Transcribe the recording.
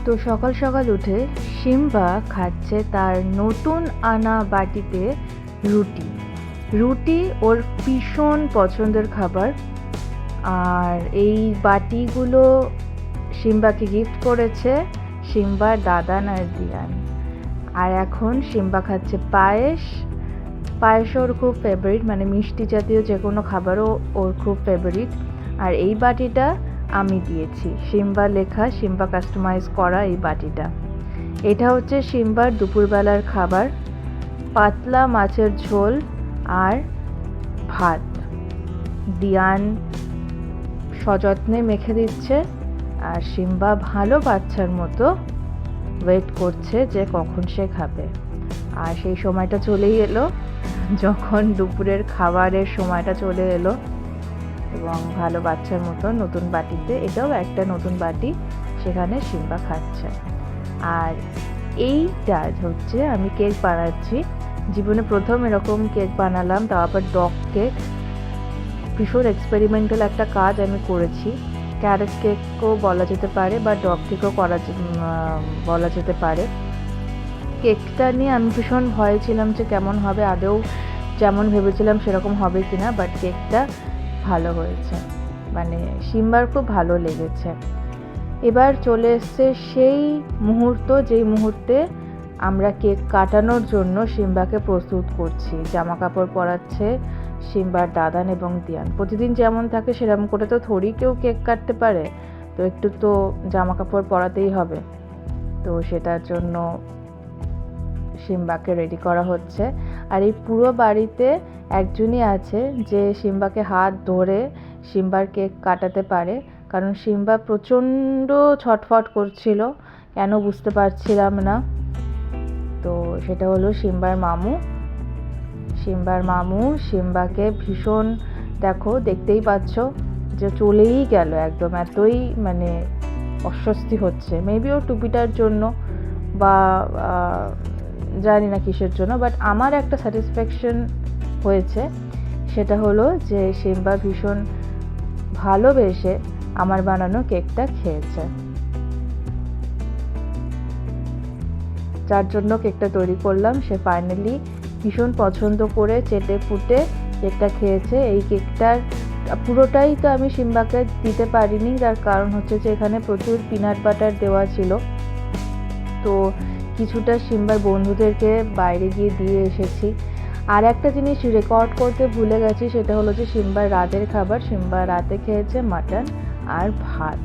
তো সকাল সকাল উঠে সিম্বা খাচ্ছে তার নতুন আনা বাটিতে রুটি। রুটি ওর ভীষণ পছন্দের খাবার। আর এই বাটিগুলো সিম্বাকে গিফট করেছে সিম্বার দাদা আর দিয়ান। আর এখন সিম্বা খাচ্ছে পায়েস। পায়েস ওর খুব ফেভারিট, মানে মিষ্টি জাতীয় যে কোনো খাবারও ওর খুব ফেভারিট। আর এই বাটিটা আমি দিয়েছি, সিম্বা লেখা, সিম্বা কাস্টমাইজ করা এই বাটিটা। এটা হচ্ছে সিম্বার দুপুরবেলার খাবার, পাতলা মাছের ঝোল আর ভাত। দিয়ান সযত্নে মেখে দিচ্ছে আর সিম্বা ভালো বাচ্চার মতো ওয়েট করছে যে কখন সে খাবে। আর সেই সময়টা চলেই এলো, যখন দুপুরের খাবারের সময়টা চলে এলো এবং ভালো বাচ্চার মতো নতুন বাটিতে, এটাও একটা নতুন বাটি, সেখানে সিম্বা খাচ্ছে। আর এইটা হচ্ছে আমি কেক বানাচ্ছি, জীবনে প্রথম এরকম কেক বানালাম, তাও আবার ডগ কেক। ভীষণ এক্সপেরিমেন্টাল একটা কাজ আমি করেছি। ক্যারেট কেকও বলা যেতে পারে বা ডগ কেকও বলা যেতে পারে। কেকটা নিয়ে আমি ভীষণ ভয় ছিলাম যে কেমন হবে, আদৌ যেমন ভেবেছিলাম সেরকম হবে কিনা, বাট কেকটা ভালো হয়েছে, মানে সিম্বার খুব ভালো লেগেছে। এবার চলে এসছে সেই মুহূর্ত, যেই মুহূর্তে আমরা কেক কাটানোর জন্য সিম্বাকে প্রস্তুত করছি। জামা কাপড় পরাচ্ছে সিম্বার দাদান এবং দিয়ান। প্রতিদিন যেমন থাকে সেরকম করে তো থোড়ি কেউ কেক কাটতে পারে, তো একটু তো জামা কাপড় পরাতেই হবে। তো সেটার জন্য সিম্বাকে রেডি করা হচ্ছে। আর এই পুরো বাড়িতে একজনই আছে যে সিম্বাকে হাত ধরে সিম্বার কেক কাটাতে পারে, কারণ সিম্বা প্রচণ্ড ছটফট করছিল, কেন বুঝতে পারছিলাম না। তো সেটা হলো সিম্বার মামু। সিম্বার মামু সিম্বাকে ভীষণ, দেখো দেখতেই পাচ্ছ যে চলেই গেল একদম, এতই মানে অস্বস্তি হচ্ছে। মেবি ওর টুপিটার জন্য বা জানি না কিসের জন্য, বাট আমার একটা স্যাটিসফ্যাকশন হয়েছে, সেটা হলো যে সিম্বা ভীষণ ভালোবেসে আমার বানানো কেকটা খেয়েছে, যার জন্য কেকটা তৈরি করলাম। সে ফাইনালি ভীষণ পছন্দ করে চেটে পুটে কেকটা খেয়েছে। এই কেকটার পুরোটাই তো আমি সিম্বাকে দিতে পারিনি, তার কারণ হচ্ছে যে এখানে প্রচুর পিনাট বাটার দেওয়া ছিল। তো কিছুটা সিম্বার বন্ধুদেরকে বাইরে গিয়ে দিয়ে এসেছি। আর একটা জিনিস রেকর্ড করতে ভুলে গেছি, সেটা হলো যে সিম্বার রাতের খাবার। সিম্বা রাতে খেয়েছে মাটন আর ভাত।